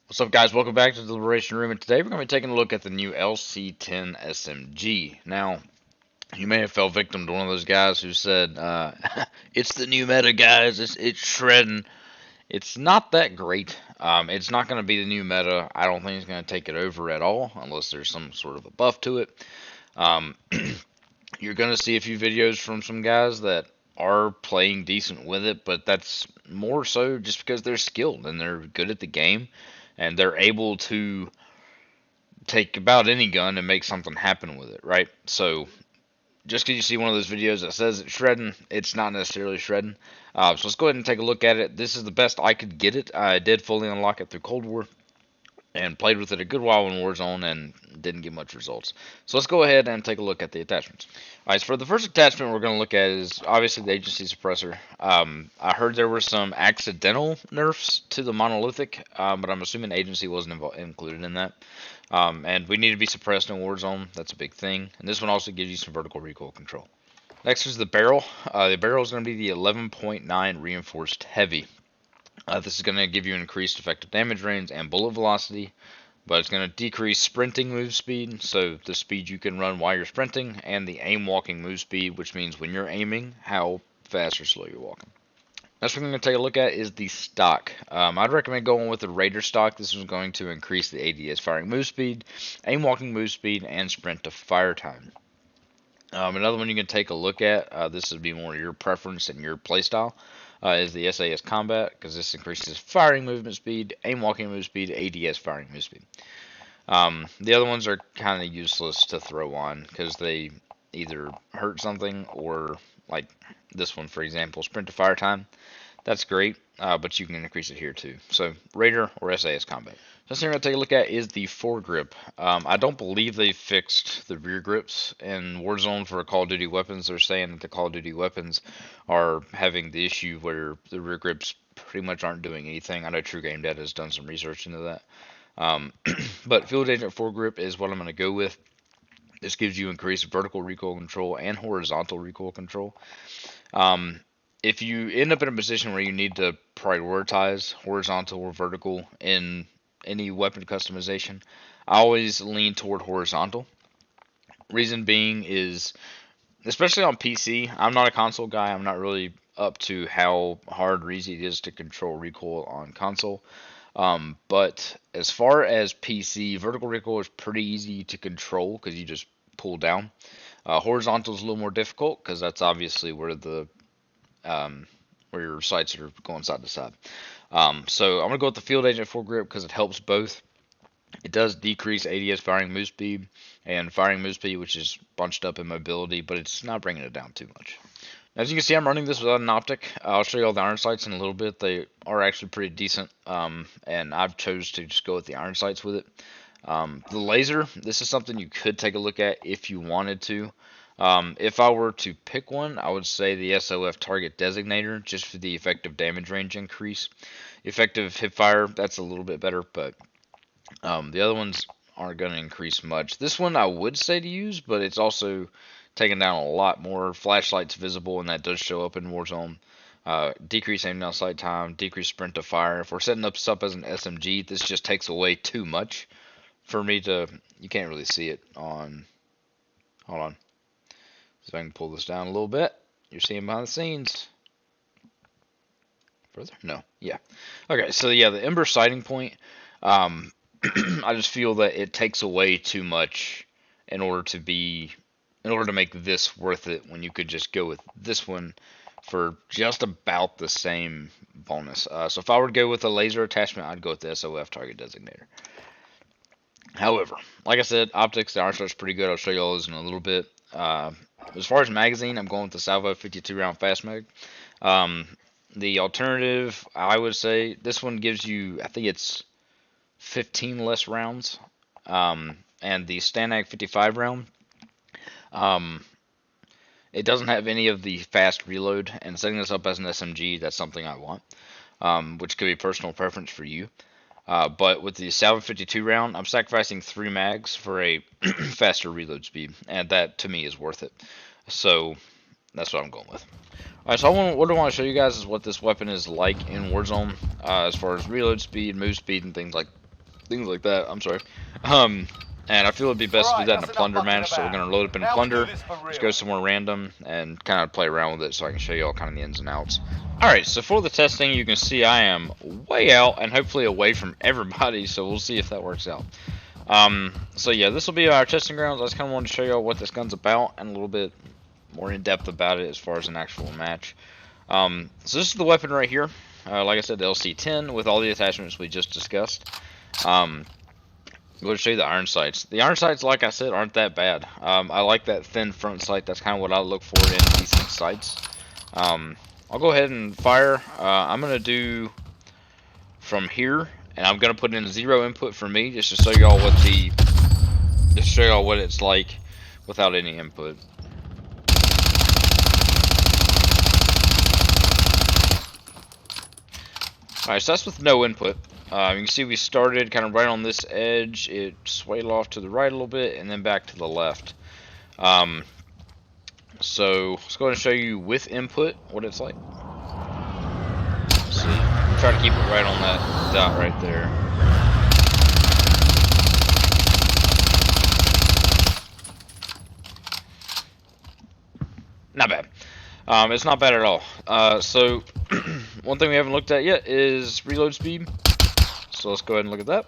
What's up, guys? Welcome back to the Liberation Room, and today we're going to be taking a look at the new LC10 SMG. Now, you may have fell victim to one of those guys who said, it's the new meta, guys, it's shredding. It's not that great. It's not going to be the new meta. I don't think it's going to take it over at all, unless there's some sort of a buff to it. Um, you're going to see a few videos from some guys that are playing decent with it, but that's more so just because they're skilled and they're good at the game, and they're able to take about any gun and make something happen with it, right? So just because you see one of those videos that says it's shredding, it's not necessarily shredding. So let's go ahead and take a look at it. This is the best I could get it. I did fully unlock it through Cold War and played with it a good while in Warzone and didn't get much results. So let's go ahead and take a look at the attachments. Alright, so for the first attachment we're going to look at is obviously the agency suppressor. I heard there were some accidental nerfs to the monolithic, but I'm assuming agency wasn't included in that. And we need to be suppressed in Warzone. That's a big thing. And this one also gives you some vertical recoil control. Next is the barrel. The barrel is going to be the 11.9 reinforced heavy. This is going to give you increased effective damage range and bullet velocity, but it's going to decrease sprinting move speed, so the speed you can run while you're sprinting, and the aim walking move speed, which means when you're aiming, how fast or slow you're walking. Next, we're going to take a look at is the stock. I'd recommend going with the Raider stock. This is going to increase the ADS firing move speed, aim walking move speed, and sprint to fire time. Another one you can take a look at, this would be more your preference and your playstyle, is the SAS Combat, because this increases firing movement speed, aim walking move speed, ADS firing move speed. The other ones are kind of useless to throw on, because they either hurt something or, like this one for example, sprint to fire time. That's great, but you can increase it here too. So Raider or SAS Combat. Next thing we're going to take a look at is the Foregrip. I don't believe they fixed the rear grips in Warzone for Call of Duty weapons. They're saying that the Call of Duty weapons are having the issue where the rear grips pretty much aren't doing anything. I know True Game Data has done some research into that. But Field Agent Foregrip is what I'm going to go with. This gives you increased vertical recoil control and horizontal recoil control. If you end up in a position where you need to prioritize horizontal or vertical in any weapon customization, I always lean toward horizontal. Reason being is, especially on PC, I'm not a console guy. I'm not really up to how hard or easy it is to control recoil on console. But as far as PC, vertical recoil is pretty easy to control because you just pull down. Horizontal is a little more difficult because that's obviously where the where your sights are going side to side. So I'm going to go with the Field Agent Foregrip because it helps both. It does decrease ADS firing move speed and firing move speed, which is bunched up in mobility, but it's not bringing it down too much. As you can see, I'm running this without an optic. I'll show you all the iron sights in a little bit. They are actually pretty decent, and I've chose to just go with the iron sights with it. The laser, this is something you could take a look at if you wanted to. If I were to pick one, I would say the SOF Target Designator, just for the effective damage range increase. Effective hipfire, that's a little bit better, but the other ones aren't going to increase much. This one I would say to use, but it's also taking down a lot more flashlights visible, and that does show up in Warzone. Decrease aim down sight time, decrease sprint to fire. If we're setting this up as an SMG, this just takes away too much for me to, you can't really see it on, hold on. So if I can pull this down a little bit, you're seeing behind the scenes. Further? No. Yeah. Okay, so yeah, the Ember sighting point, I just feel that it takes away too much in order to make this worth it when you could just go with this one for just about the same bonus. So if I were to go with a laser attachment, I'd go with the SOF Target Designator. However, like I said, optics, the iron sight's pretty good. I'll show you all those in a little bit. As far as magazine, I'm going with the Salvo 52 round fast mag. The alternative, I would say, this one gives you, I think it's 15 less rounds. And the Stanag 55 round, it doesn't have any of the fast reload. And setting this up as an SMG, that's something I want, which could be personal preference for you. But with the Salvo 52 round, I'm sacrificing 3 mags for a faster reload speed, and that to me is worth it. So that's what I'm going with. Alright, so what I want to show you guys is what this weapon is like in Warzone, as far as reload speed, move speed, and things like things like that. I'm sorry. And I feel it'd be best to do that in a plunder match, so we're going to load up in plunder, just go somewhere random, and kind of play around with it so I can show you all kind of the ins and outs. Alright, so for the testing, you can see I am way out and hopefully away from everybody, so we'll see if that works out. So yeah, this will be our testing grounds. I just kind of wanted to show you all what this gun's about and a little bit more in depth about it as far as an actual match. So this is the weapon right here. Like I said, the LC10 with all the attachments we just discussed. I'm going to show you the iron sights. The iron sights, like I said, aren't that bad. I like that thin front sight. That's kind of what I look for in decent sights. I'll go ahead and fire. I'm going to do from here, and I'm going to put in 0 input for me, just to show y'all what it's like without any input. Alright, so that's with no input. You can see we started kind of right on this edge. It swayed off to the right a little bit and then back to the left. So let's go ahead and show you with input what it's like. See, try to keep it right on that dot right there. Not bad. It's not bad at all. So one thing we haven't looked at yet is reload speed. So let's go ahead and look at that.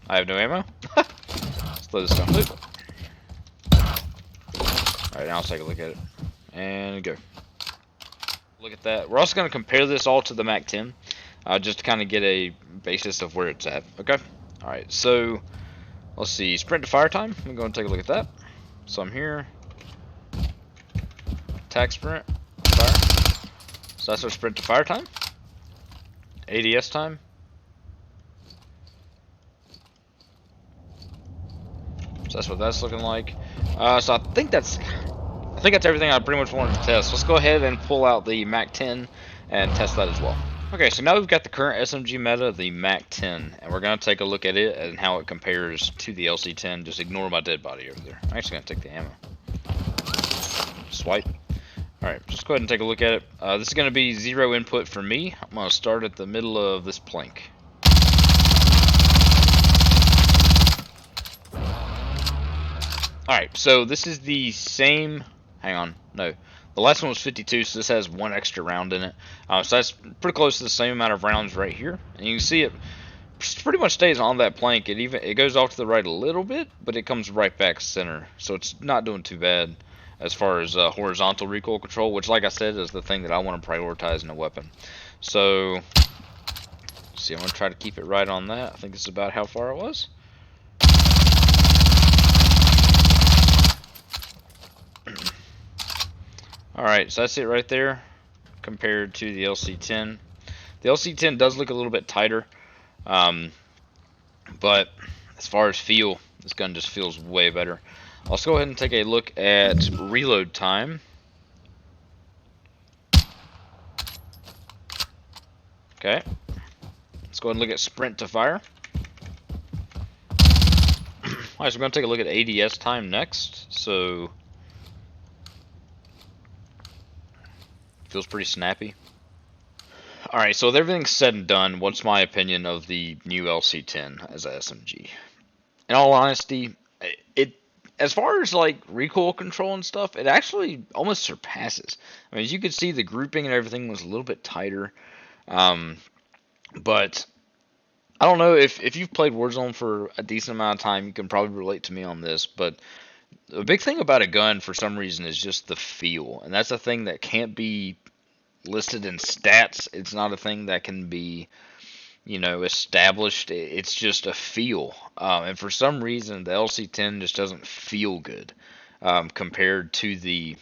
I have no ammo. Let's let this gun loop. Alright, now let's take a look at it. And go. Look at that. We're also going to compare this all to the Mac10. Just to kind of get a basis of where it's at. Okay? Alright, so let's see. Sprint to fire time. I'm going to take a look at that. So I'm here. Attack sprint. Fire. So that's our sprint to fire time. ADS time. So that's what that's looking like. So I think that's everything I pretty much wanted to test. Let's go ahead and pull out the Mac10 and test that as well. Okay, so now we've got the current SMG meta, the Mac10, and we're going to take a look at it and how it compares to the LC10. Just ignore my dead body over there. I'm actually going to take the ammo. Swipe. Alright, just go ahead and take a look at it. This is going to be 0 input for me. I'm going to start at the middle of this plank. Alright, so this is the same... Hang on, no. The last one was 52, so this has 1 extra round in it. So that's pretty close to the same amount of rounds right here. And you can see it pretty much stays on that plank. It goes off to the right a little bit, but it comes right back center. So it's not doing too bad as far as horizontal recoil control, which, like I said, is the thing that I want to prioritize in a weapon. So, let's see, I'm going to try to keep it right on that. I think this is about how far it was. Alright, so that's it right there compared to the LC10. The LC10 does look a little bit tighter, but as far as feel, this gun just feels way better. Let's go ahead and take a look at reload time. Okay. Let's go ahead and look at sprint to fire. Alright, so we're going to take a look at ADS time next. So, feels pretty snappy. Alright, so with everything said and done, what's my opinion of the new LC10 as a SMG? In all honesty, as far as like recoil control and stuff, it actually almost surpasses. I mean, as you can see, the grouping and everything was a little bit tighter. But I don't know if you've played Warzone for a decent amount of time, you can probably relate to me on this. But the big thing about a gun, for some reason, is just the feel, and that's a thing that can't be listed in stats. It's not a thing that can be, established. It's just a feel, and for some reason the LC10 just doesn't feel good compared to the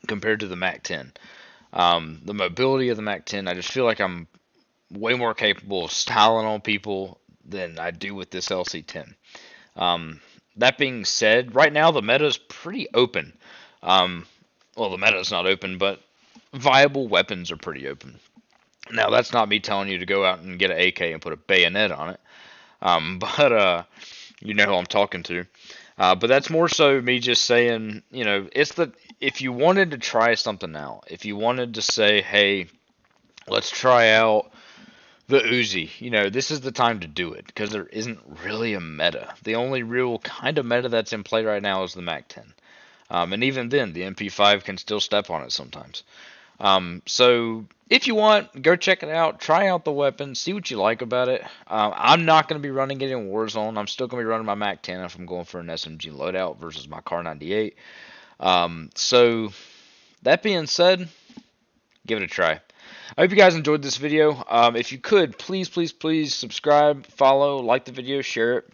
Mac10. The mobility of the Mac10, I just feel like I'm way more capable of styling on people than I do with this LC10. That being said, right now the meta is pretty open. Well, the meta is not open, but viable weapons are pretty open. Now, that's not me telling you to go out and get an AK and put a bayonet on it. But you know who I'm talking to. But that's more so me just saying, if you wanted to try something out, if you wanted to say, hey, let's try out the Uzi. You know, this is the time to do it because there isn't really a meta. The only real kind of meta that's in play right now is the Mac 10. And even then, the MP5 can still step on it sometimes. So if you want, go check it out. Try out the weapon. See what you like about it. I'm not going to be running it in Warzone. I'm still going to be running my Mac 10 if I'm going for an SMG loadout versus my Car 98. So that being said, give it a try. I hope you guys enjoyed this video. If you could, please subscribe, follow, like the video, share it.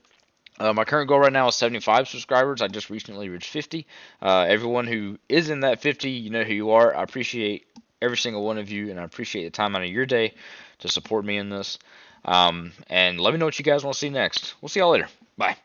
My current goal right now is 75 subscribers. I just recently reached 50. Everyone who is in that 50, you know who you are. I appreciate every single one of you, and I appreciate the time out of your day to support me in this. And let me know what you guys want to see next. We'll see y'all later. Bye.